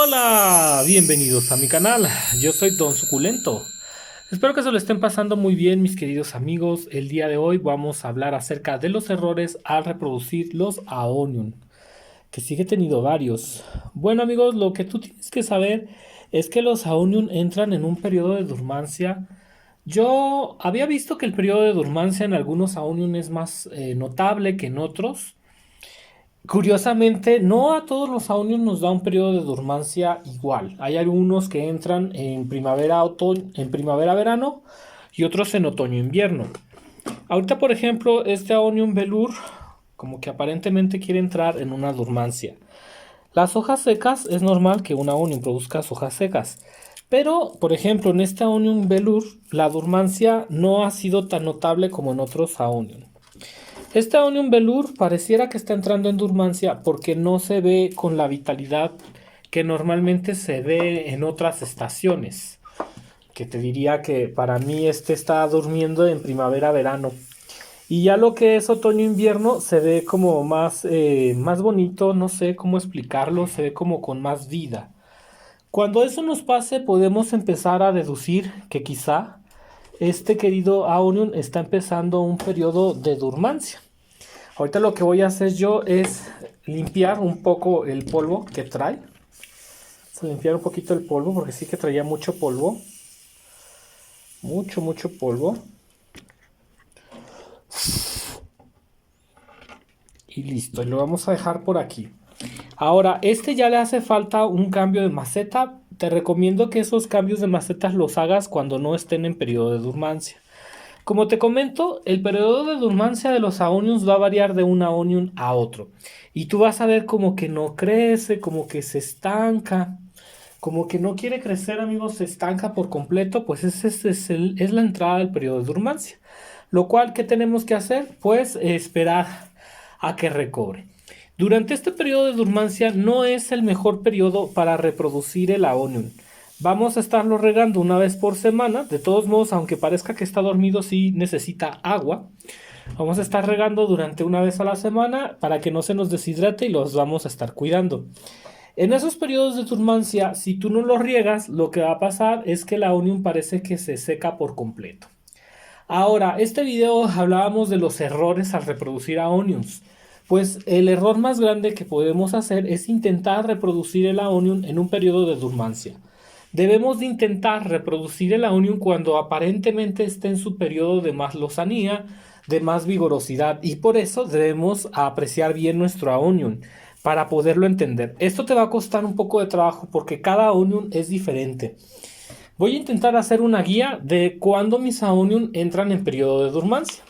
Hola, bienvenidos a mi canal. Yo soy Don Suculento. Espero que se lo estén pasando muy bien, mis queridos amigos. El día de hoy vamos a hablar acerca de los errores al reproducir los Aonion, que sí que he tenido varios. Bueno, amigos, lo que tú tienes que saber es que los Aonion entran en un periodo de dormancia. Yo había visto que el periodo de dormancia en algunos Aonion es más notable que en otros. Curiosamente, no a todos los aunios nos da un periodo de dormancia igual. Hay algunos que entran en primavera, otoño, en primavera-verano y otros en otoño-invierno. Ahorita, por ejemplo, este Aonium Velour como que aparentemente quiere entrar en una dormancia. Las hojas secas, es normal que un Aonium produzca hojas secas. Pero, por ejemplo, en este Aonium Velour, la dormancia no ha sido tan notable como en otros Aonium. Este Onion Velour pareciera que está entrando en dormancia porque no se ve con la vitalidad que normalmente se ve en otras estaciones. Que te diría que para mí este está durmiendo en primavera-verano. Y ya lo que es otoño-invierno se ve como más bonito, no sé cómo explicarlo, se ve como con más vida. Cuando eso nos pase podemos empezar a deducir que quizá este querido Aonion está empezando un periodo de dormancia. Ahorita lo que voy a hacer yo es limpiar un poco el polvo que trae. Vamos a limpiar un poquito el polvo porque sí que traía mucho polvo. Mucho polvo. Y listo, y lo vamos a dejar por aquí. Ahora, este ya le hace falta un cambio de maceta. Te recomiendo que esos cambios de macetas los hagas cuando no estén en periodo de dormancia. Como te comento, el periodo de dormancia de los aonions va a variar de un aonion a otro. Y tú vas a ver como que no crece, como que se estanca, como que no quiere crecer, amigos, se estanca por completo. Pues es la entrada del periodo de dormancia. Lo cual, ¿qué tenemos que hacer? Pues esperar a que recobre. Durante este periodo de dormancia no es el mejor periodo para reproducir el aonion. Vamos a estarlo regando una vez por semana. De todos modos, aunque parezca que está dormido, sí necesita agua. Vamos a estar regando durante una vez a la semana para que no se nos deshidrate y los vamos a estar cuidando. En esos periodos de dormancia, si tú no los riegas, lo que va a pasar es que la onion parece que se seca por completo. Ahora, este video hablábamos de los errores al reproducir a onions. Pues el error más grande que podemos hacer es intentar reproducir el aonion en un periodo de dormancia. Debemos de intentar reproducir el aonion cuando aparentemente esté en su periodo de más lozanía, de más vigorosidad, y por eso debemos apreciar bien nuestro aonion para poderlo entender. Esto te va a costar un poco de trabajo porque cada aonion es diferente. Voy a intentar hacer una guía de cuando mis aonion entran en periodo de dormancia.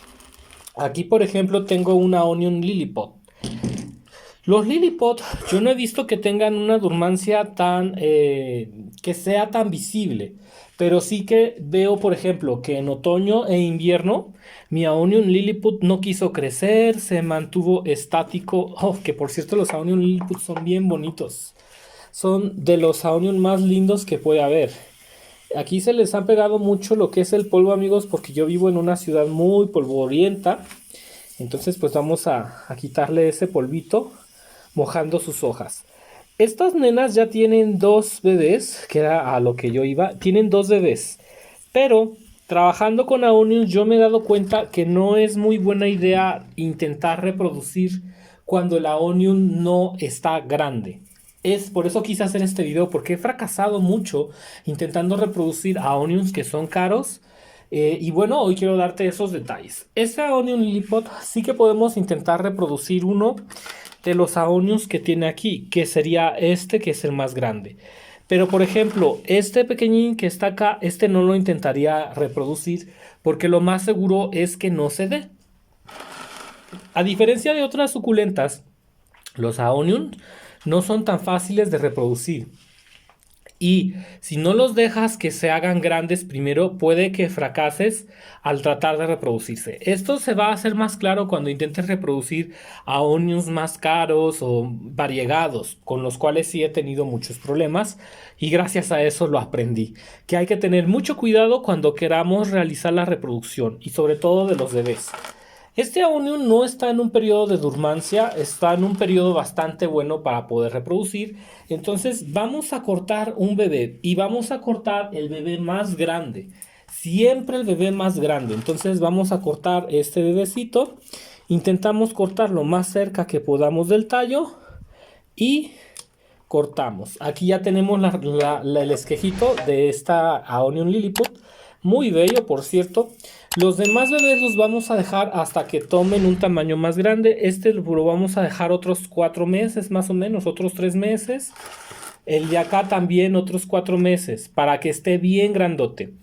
Aquí, por ejemplo, tengo una Aonion Lilliput. Los Lilliput yo no he visto que tengan una dormancia que sea tan visible, pero sí que veo, por ejemplo, que en otoño e invierno mi Aonion Lilliput no quiso crecer, se mantuvo estático. Oh, que por cierto los Aonion Lilliput son bien bonitos. Son de los Aonion más lindos que puede haber. Aquí se les ha pegado mucho lo que es el polvo, amigos, porque yo vivo en una ciudad muy polvorienta. Entonces pues vamos a quitarle ese polvito mojando sus hojas. Estas nenas ya tienen dos bebés, que era a lo que yo iba. Tienen dos bebés. Pero trabajando con aonions yo me he dado cuenta que no es muy buena idea intentar reproducir cuando el aonion no está grande. Es por eso quise hacer este video, porque he fracasado mucho intentando reproducir aonions que son caros. Y bueno, hoy quiero darte esos detalles. Este Aonion Lilliput sí que podemos intentar reproducir uno de los Aonions que tiene aquí, que sería este, que es el más grande. Pero por ejemplo, este pequeñín que está acá, este no lo intentaría reproducir porque lo más seguro es que no se dé. A diferencia de otras suculentas, los Aonion no son tan fáciles de reproducir. Y si no los dejas que se hagan grandes primero, puede que fracases al tratar de reproducirse. Esto se va a hacer más claro cuando intentes reproducir aonions más caros o variegados, con los cuales sí he tenido muchos problemas y gracias a eso lo aprendí. Que hay que tener mucho cuidado cuando queramos realizar la reproducción y sobre todo de los bebés. Este onion no está en un periodo de dormancia, está en un periodo bastante bueno para poder reproducir. Entonces vamos a cortar un bebé y vamos a cortar el bebé más grande. Siempre el bebé más grande. Entonces vamos a cortar este bebecito. Intentamos cortar lo más cerca que podamos del tallo y cortamos. Aquí ya tenemos el esquejito de esta Aonion Lilliput. Muy bello, por cierto. Los demás bebés los vamos a dejar hasta que tomen un tamaño más grande. Este lo vamos a dejar otros 4 meses más o menos, otros 3 meses. El de acá también otros 4 meses para que esté bien grandote.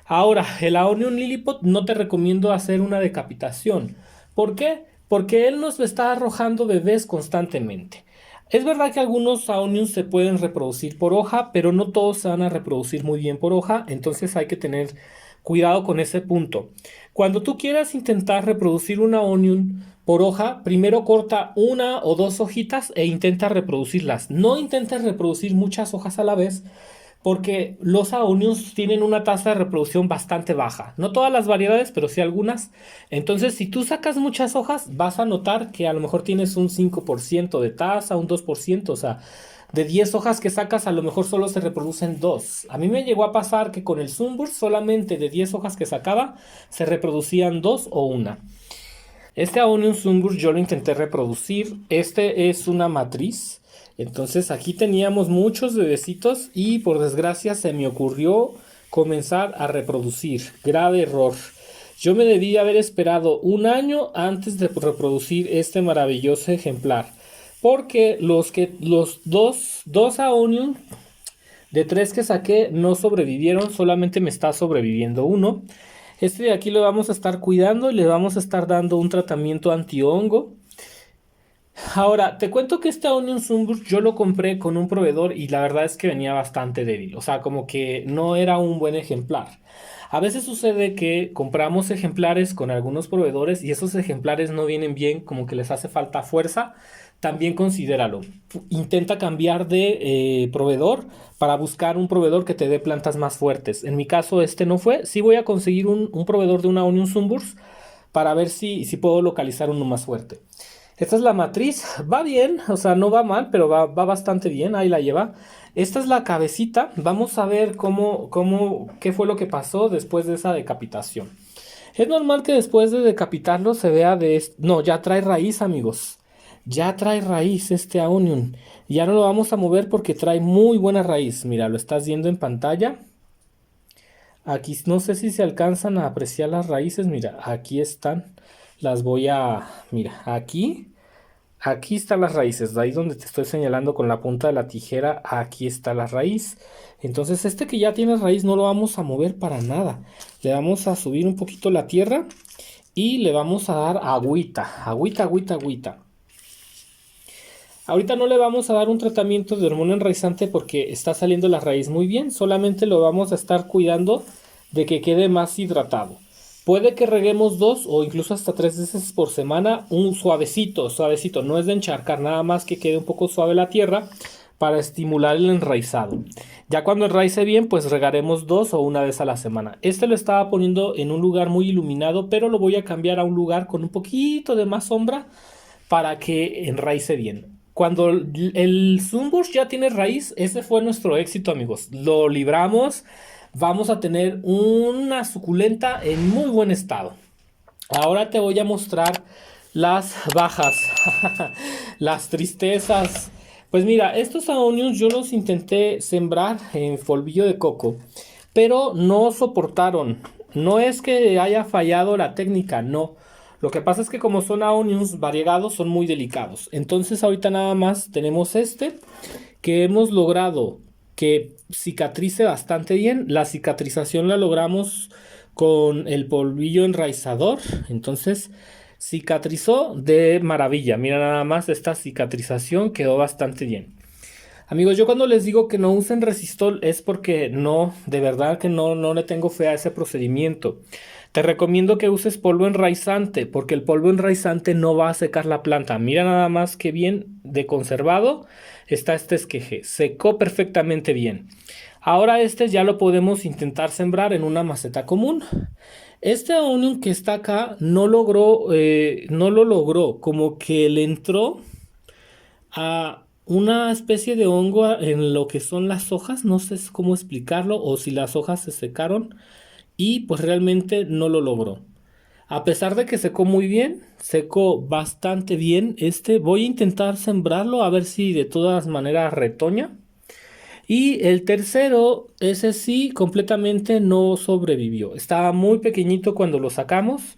Ahora, el Aonion Lilliput no te recomiendo hacer una decapitación. ¿Por qué? Porque él nos está arrojando bebés constantemente. Es verdad que algunos Aonions se pueden reproducir por hoja, pero no todos se van a reproducir muy bien por hoja, entonces hay que tener cuidado con ese punto. Cuando tú quieras intentar reproducir una Aonion por hoja, primero corta una o dos hojitas e intenta reproducirlas. No intentes reproducir muchas hojas a la vez, porque los Aonions tienen una tasa de reproducción bastante baja. No todas las variedades, pero sí algunas. Entonces, si tú sacas muchas hojas, vas a notar que a lo mejor tienes un 5% de tasa, un 2%. O sea, de 10 hojas que sacas, a lo mejor solo se reproducen 2. A mí me llegó a pasar que con el Sunburst, solamente de 10 hojas que sacaba, se reproducían 2 o una. Este Aonion Sunburst yo lo intenté reproducir. Este es una matriz. Entonces aquí teníamos muchos bebecitos y por desgracia se me ocurrió comenzar a reproducir. Grave error. Yo me debí haber esperado un año antes de reproducir este maravilloso ejemplar. Porque los dos Aonion de 3 que saqué no sobrevivieron, solamente me está sobreviviendo uno. Este de aquí lo vamos a estar cuidando y le vamos a estar dando un tratamiento antihongo. Ahora, te cuento que este Aonion Sunburst yo lo compré con un proveedor y la verdad es que venía bastante débil. O sea, como que no era un buen ejemplar. A veces sucede que compramos ejemplares con algunos proveedores y esos ejemplares no vienen bien, como que les hace falta fuerza. También considéralo. Intenta cambiar de proveedor para buscar un proveedor que te dé plantas más fuertes. En mi caso este no fue. Sí voy a conseguir un proveedor de una Aonion Sunburst para ver si puedo localizar uno más fuerte. Esta es la matriz, va bien, o sea, no va mal, pero va bastante bien, ahí la lleva. Esta es la cabecita, vamos a ver qué fue lo que pasó después de esa decapitación. Es normal que después de decapitarlo se vea No, ya trae raíz, amigos. Ya trae raíz este Aonion. Ya no lo vamos a mover porque trae muy buena raíz. Mira, lo estás viendo en pantalla. Aquí no sé si se alcanzan a apreciar las raíces. Mira, aquí están. Las voy a... Mira, aquí están las raíces. Ahí donde te estoy señalando con la punta de la tijera, aquí está la raíz. Entonces este que ya tiene raíz no lo vamos a mover para nada. Le vamos a subir un poquito la tierra y le vamos a dar agüita. Agüita, agüita, agüita. Ahorita no le vamos a dar un tratamiento de hormona enraizante porque está saliendo la raíz muy bien. Solamente lo vamos a estar cuidando de que quede más hidratado. Puede que reguemos 2 o incluso hasta 3 veces por semana. Un suavecito, suavecito. No es de encharcar, nada más que quede un poco suave la tierra para estimular el enraizado. Ya cuando enraice bien, pues regaremos 2 o una vez a la semana. Este lo estaba poniendo en un lugar muy iluminado, pero lo voy a cambiar a un lugar con un poquito de más sombra para que enraice bien. Cuando el Sunburst ya tiene raíz, ese fue nuestro éxito, amigos. Lo libramos. Vamos a tener una suculenta en muy buen estado. Ahora te voy a mostrar las bajas, las tristezas. Pues mira, estos Aonions yo los intenté sembrar en polvillo de coco, pero no soportaron. No es que haya fallado la técnica, no. Lo que pasa es que como son Aonions variegados, son muy delicados. Entonces ahorita nada más tenemos este que hemos logrado que cicatrice bastante bien. La cicatrización la logramos con el polvillo enraizador. Entonces cicatrizó de maravilla. Mira nada más, esta cicatrización quedó bastante bien. Amigos, yo cuando les digo que no usen resistol es porque no, de verdad que no le tengo fe a ese procedimiento. Te recomiendo que uses polvo enraizante porque el polvo enraizante no va a secar la planta. Mira nada más que bien de conservado está este esqueje. Secó perfectamente bien. Ahora este ya lo podemos intentar sembrar en una maceta común. Este onion que está acá no lo logró, como que le entró a una especie de hongo en lo que son las hojas, no sé cómo explicarlo, o si las hojas se secaron y pues realmente no lo logró. A pesar de que secó muy bien, secó bastante bien voy a intentar sembrarlo a ver si de todas maneras retoña. Y el tercero, ese sí, completamente no sobrevivió. Estaba muy pequeñito cuando lo sacamos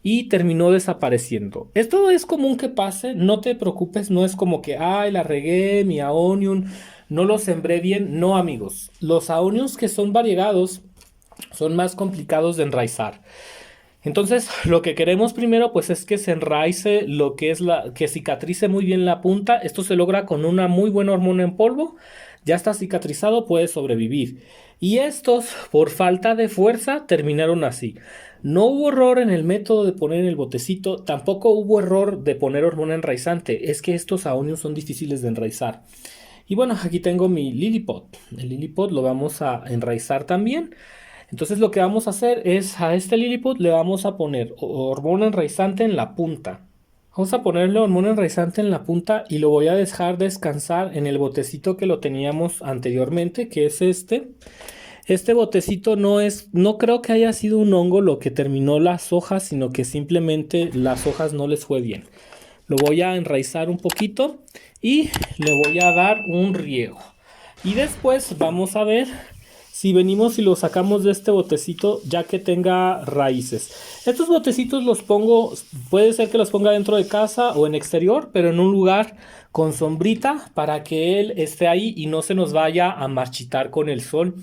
y terminó desapareciendo. Esto es común que pase, no te preocupes, no es como que, ay, la regué, mi aonium, no lo sembré bien. No, amigos, los aoniums que son variegados son más complicados de enraizar. Entonces, lo que queremos primero, pues es que se enraice lo que es que cicatrice muy bien la punta. Esto se logra con una muy buena hormona en polvo. Ya está cicatrizado, puede sobrevivir. Y estos, por falta de fuerza, terminaron así. No hubo error en el método de poner en el botecito, tampoco hubo error de poner hormona enraizante. Es que estos aonios son difíciles de enraizar. Y bueno, aquí tengo mi lilipot. El lilipot lo vamos a enraizar también. Entonces lo que vamos a hacer es a este liliput le vamos a poner hormona enraizante en la punta. Vamos a ponerle hormona enraizante en la punta y lo voy a dejar descansar en el botecito que lo teníamos anteriormente, que es este. Este botecito no creo que haya sido un hongo lo que terminó las hojas, sino que simplemente las hojas no les fue bien. Lo voy a enraizar un poquito y le voy a dar un riego. Y después vamos a ver si venimos y lo sacamos de este botecito ya que tenga raíces. Estos botecitos los pongo, puede ser que los ponga dentro de casa o en exterior, pero en un lugar con sombrita para que él esté ahí y no se nos vaya a marchitar con el sol.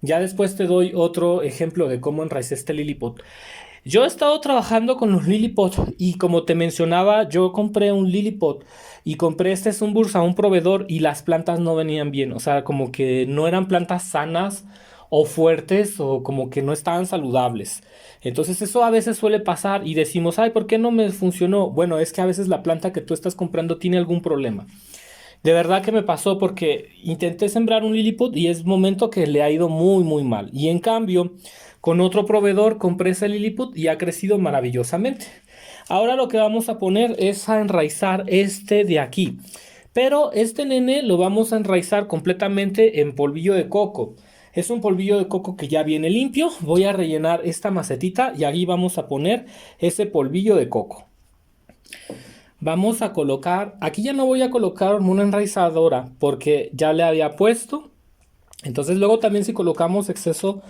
Ya después te doy otro ejemplo de cómo enraicé este liliput. Yo he estado trabajando con los liliput y como te mencionaba, yo compré un liliput y compré este Sunburst a un proveedor y las plantas no venían bien, o sea, como que no eran plantas sanas o fuertes o como que no estaban saludables. Entonces eso a veces suele pasar y decimos, ay, ¿por qué no me funcionó? Bueno, es que a veces la planta que tú estás comprando tiene algún problema. De verdad que me pasó porque intenté sembrar un liliput y es momento que le ha ido muy muy mal. Y en cambio, con otro proveedor compré ese liliput y ha crecido maravillosamente. Ahora lo que vamos a poner es a enraizar este de aquí. Pero este nene lo vamos a enraizar completamente en polvillo de coco. Es un polvillo de coco que ya viene limpio. Voy a rellenar esta macetita y ahí vamos a poner ese polvillo de coco. Vamos a colocar, aquí ya no voy a colocar hormona enraizadora porque ya le había puesto. Entonces luego también si colocamos exceso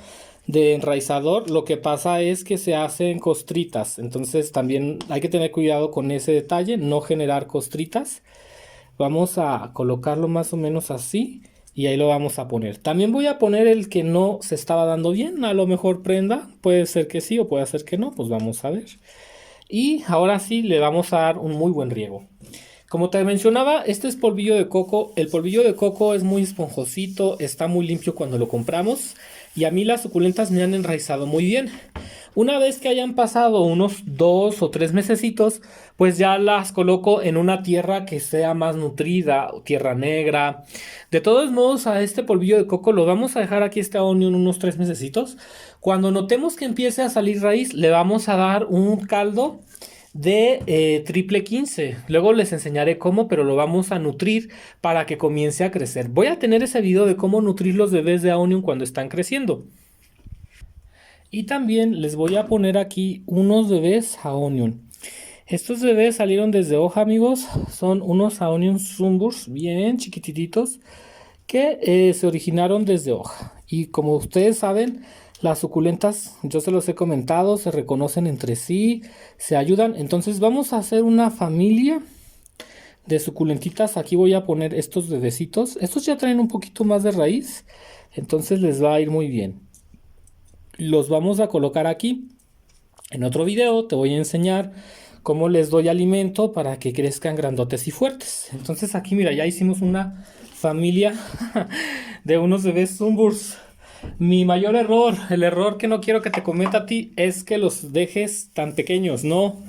de enraizador, lo que pasa es que se hacen costritas. Entonces también hay que tener cuidado con ese detalle, no generar costritas. Vamos a colocarlo más o menos así y ahí lo vamos a poner. También voy a poner el que no se estaba dando bien, a lo mejor prenda, puede ser que sí o puede ser que no, pues vamos a ver. Y ahora sí le vamos a dar un muy buen riego. Como te mencionaba, este es polvillo de coco. El polvillo de coco es muy esponjosito, está muy limpio cuando lo compramos. Y a mí las suculentas me han enraizado muy bien. Una vez que hayan pasado unos 2 o 3 mesecitos, pues ya las coloco en una tierra que sea más nutrida, tierra negra. De todos modos, a este polvillo de coco lo vamos a dejar aquí este onion unos 3 mesecitos. Cuando notemos que empiece a salir raíz, le vamos a dar un caldo de triple 15. Luego les enseñaré cómo, pero lo vamos a nutrir para que comience a crecer. Voy a tener ese video de cómo nutrir los bebés de onion cuando están creciendo. Y también les voy a poner aquí unos bebés Aonion. Estos bebés salieron desde hoja, amigos. Son unos Aonion Sunburst bien chiquititos que se originaron desde hoja. Y como ustedes saben, las suculentas, yo se los he comentado, se reconocen entre sí, se ayudan. Entonces vamos a hacer una familia de suculentitas. Aquí voy a poner estos bebecitos. Estos ya traen un poquito más de raíz, entonces les va a ir muy bien. Los vamos a colocar aquí. En otro video te voy a enseñar cómo les doy alimento para que crezcan grandotes y fuertes. Entonces aquí mira, ya hicimos una familia de unos bebés Sunburst. Mi mayor error, el error que no quiero que te cometa a ti, es que los dejes tan pequeños. No,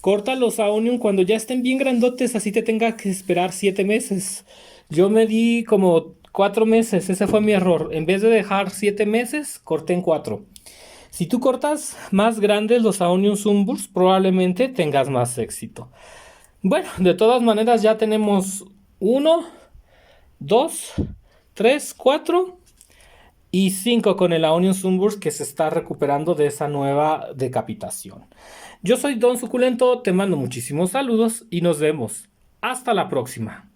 córtalos a Aonium cuando ya estén bien grandotes, así te tenga que esperar 7 meses. Yo me di como 4 meses, ese fue mi error. En vez de dejar 7 meses, corté en 4. Si tú cortas más grandes los Aonium Sunburst, probablemente tengas más éxito. Bueno, de todas maneras ya tenemos 1, 2, 3, 4 y 5 con el Aonium Sunburst que se está recuperando de esa nueva decapitación. Yo soy Don Suculento, te mando muchísimos saludos y nos vemos. Hasta la próxima.